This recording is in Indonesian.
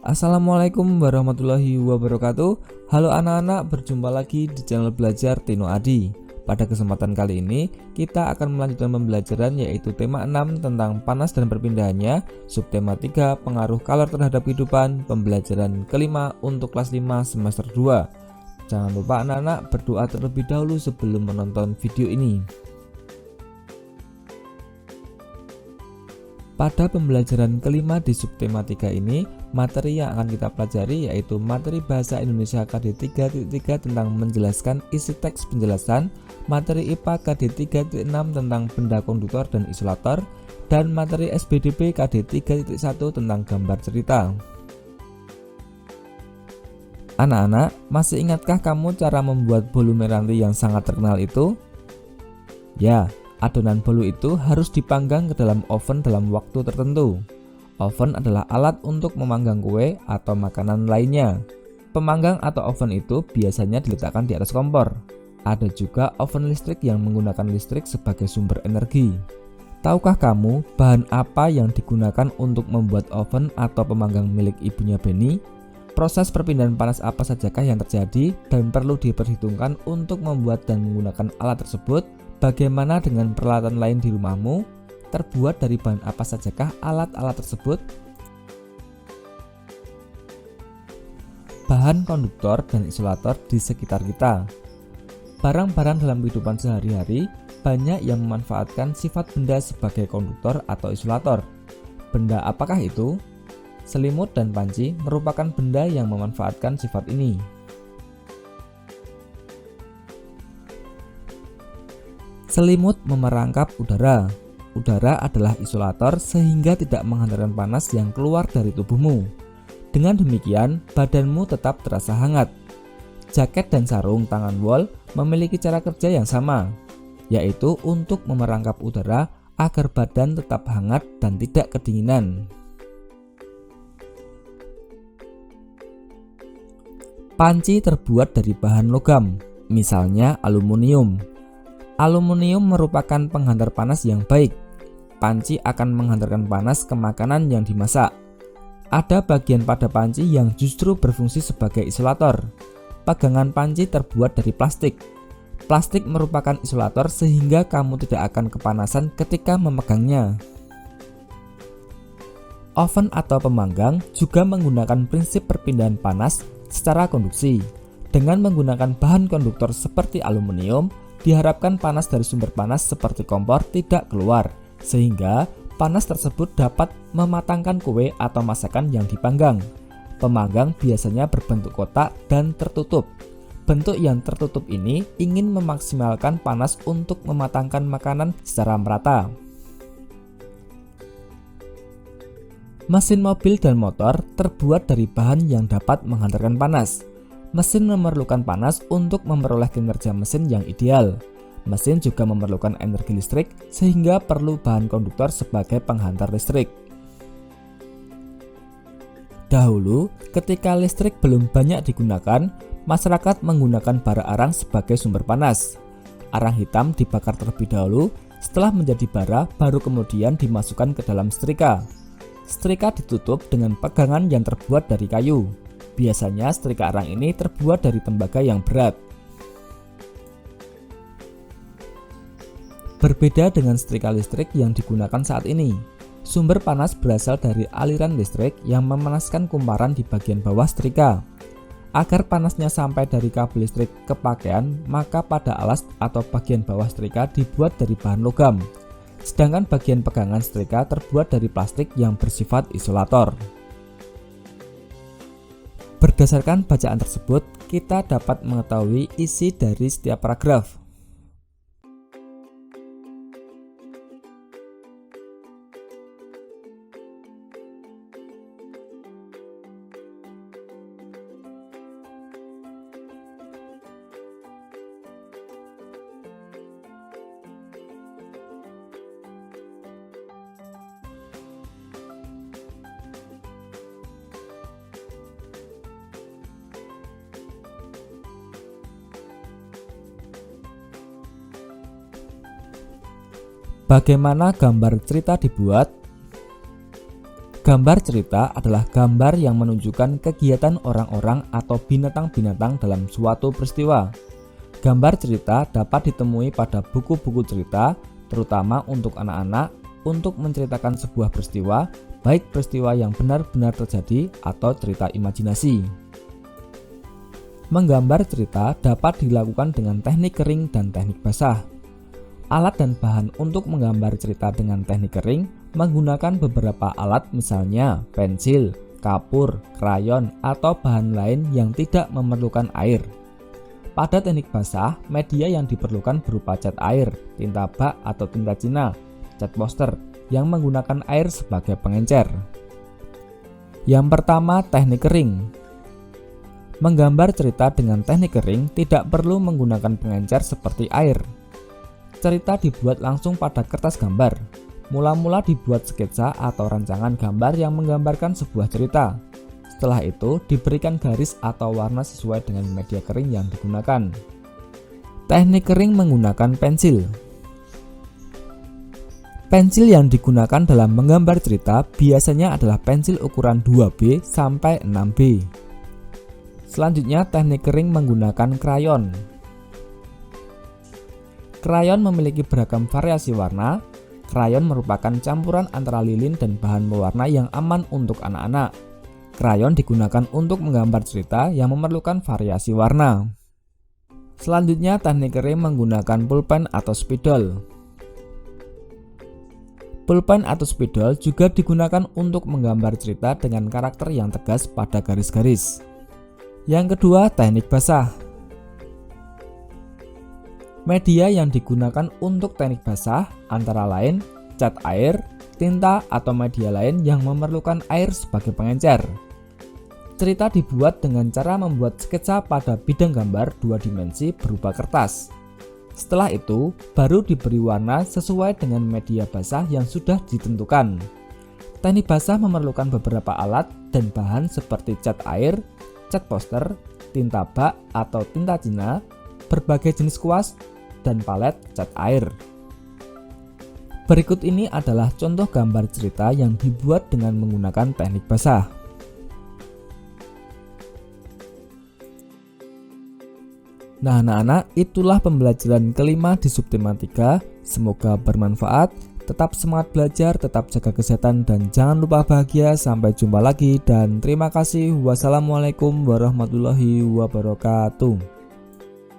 Assalamualaikum warahmatullahi wabarakatuh. Halo anak-anak, berjumpa lagi di channel belajar Tino Adi. Pada kesempatan kali ini kita akan melanjutkan pembelajaran yaitu tema 6 tentang panas dan perpindahannya, subtema 3 pengaruh kalor terhadap kehidupan, pembelajaran kelima untuk kelas 5 semester 2. Jangan lupa anak-anak berdoa terlebih dahulu sebelum menonton video ini. Pada pembelajaran kelima di subtema 3 ini, materi yang akan kita pelajari yaitu materi Bahasa Indonesia KD 3.3 tentang menjelaskan isi teks penjelasan, materi IPA KD 3.6 tentang benda konduktor dan isolator, dan materi SBDP KD 3.1 tentang gambar cerita. Anak-anak, masih ingatkah kamu cara membuat bolu meranti yang sangat terkenal itu? Ya, adonan bolu itu harus dipanggang ke dalam oven dalam waktu tertentu. Oven adalah alat untuk memanggang kue atau makanan lainnya. Pemanggang atau oven itu biasanya diletakkan di atas kompor. Ada juga oven listrik yang menggunakan listrik sebagai sumber energi. Tahukah kamu bahan apa yang digunakan untuk membuat oven atau pemanggang milik ibunya Benny? Proses perpindahan panas apa sajakah yang terjadi dan perlu diperhitungkan untuk membuat dan menggunakan alat tersebut? Bagaimana dengan peralatan lain di rumahmu? Terbuat dari bahan apa sajakah alat-alat tersebut? Bahan konduktor dan isolator di sekitar kita. Barang-barang dalam kehidupan sehari-hari banyak yang memanfaatkan sifat benda sebagai konduktor atau isolator. Benda apakah itu? Selimut dan panci merupakan benda yang memanfaatkan sifat ini. Selimut memerangkap udara. Udara adalah isolator sehingga tidak menghantarkan panas yang keluar dari tubuhmu. Dengan demikian, badanmu tetap terasa hangat. Jaket dan sarung tangan wol memiliki cara kerja yang sama, yaitu untuk memerangkap udara agar badan tetap hangat dan tidak kedinginan. Panci terbuat dari bahan logam, misalnya aluminium. Aluminium merupakan penghantar panas yang baik. Panci akan menghantarkan panas ke makanan yang dimasak. Ada bagian pada panci yang justru berfungsi sebagai isolator. Pegangan panci terbuat dari plastik. Plastik merupakan isolator sehingga kamu tidak akan kepanasan ketika memegangnya. Oven atau pemanggang juga menggunakan prinsip perpindahan panas secara konduksi. Dengan menggunakan bahan konduktor seperti aluminium, diharapkan panas dari sumber panas seperti kompor tidak keluar, sehingga panas tersebut dapat mematangkan kue atau masakan yang dipanggang. Pemanggang biasanya berbentuk kotak dan tertutup. Bentuk yang tertutup ini ingin memaksimalkan panas untuk mematangkan makanan secara merata. Mesin mobil dan motor terbuat dari bahan yang dapat menghantarkan panas. Mesin memerlukan panas untuk memperoleh kinerja mesin yang ideal. Mesin juga memerlukan energi listrik sehingga perlu bahan konduktor sebagai penghantar listrik. Dahulu, ketika listrik belum banyak digunakan, masyarakat menggunakan bara arang sebagai sumber panas. Arang hitam dibakar terlebih dahulu, setelah menjadi bara baru kemudian dimasukkan ke dalam setrika. Setrika ditutup dengan pegangan yang terbuat dari kayu. Biasanya setrika arang ini terbuat dari tembaga yang berat. Berbeda dengan setrika listrik yang digunakan saat ini, sumber panas berasal dari aliran listrik yang memanaskan kumparan di bagian bawah setrika. Agar panasnya sampai dari kabel listrik ke pakaian, maka pada alas atau bagian bawah setrika dibuat dari bahan logam. Sedangkan bagian pegangan setrika terbuat dari plastik yang bersifat isolator. Berdasarkan bacaan tersebut, kita dapat mengetahui isi dari setiap paragraf. Bagaimana gambar cerita dibuat? Gambar cerita adalah gambar yang menunjukkan kegiatan orang-orang atau binatang-binatang dalam suatu peristiwa. Gambar cerita dapat ditemui pada buku-buku cerita, terutama untuk anak-anak, untuk menceritakan sebuah peristiwa, baik peristiwa yang benar-benar terjadi atau cerita imajinasi. Menggambar cerita dapat dilakukan dengan teknik kering dan teknik basah. Alat dan bahan untuk menggambar cerita dengan teknik kering menggunakan beberapa alat, misalnya pensil, kapur, krayon, atau bahan lain yang tidak memerlukan air. Pada teknik basah, media yang diperlukan berupa cat air, tinta bak atau tinta Cina, cat poster yang menggunakan air sebagai pengencer. Yang pertama, teknik kering. Menggambar cerita dengan teknik kering tidak perlu menggunakan pengencer seperti air. Cerita dibuat langsung pada kertas gambar. Mula-mula dibuat sketsa atau rancangan gambar yang menggambarkan sebuah cerita. Setelah itu diberikan garis atau warna sesuai dengan media kering yang digunakan. Teknik kering menggunakan pensil. Pensil yang digunakan dalam menggambar cerita biasanya adalah pensil ukuran 2B sampai 6B. Selanjutnya, teknik kering menggunakan krayon. Krayon memiliki beragam variasi warna. Krayon merupakan campuran antara lilin dan bahan pewarna yang aman untuk anak-anak. Krayon digunakan untuk menggambar cerita yang memerlukan variasi warna. Selanjutnya, teknik kering menggunakan pulpen atau spidol. Pulpen atau spidol juga digunakan untuk menggambar cerita dengan karakter yang tegas pada garis-garis. Yang kedua, teknik basah. Media yang digunakan untuk teknik basah antara lain cat air, tinta, atau media lain yang memerlukan air sebagai pengencer. Cerita dibuat dengan cara membuat sketsa pada bidang gambar 2 dimensi berupa kertas. Setelah itu, baru diberi warna sesuai dengan media basah yang sudah ditentukan. Teknik basah memerlukan beberapa alat dan bahan seperti cat air, cat poster, tinta bak atau tinta Cina, berbagai jenis kuas, dan palet cat air. Berikut ini adalah contoh gambar cerita yang dibuat dengan menggunakan teknik basah. Nah anak-anak, itulah pembelajaran kelima di subtema 3. Semoga bermanfaat. Tetap semangat belajar, tetap jaga kesehatan, dan jangan lupa bahagia. Sampai jumpa lagi dan terima kasih. Wassalamualaikum warahmatullahi wabarakatuh.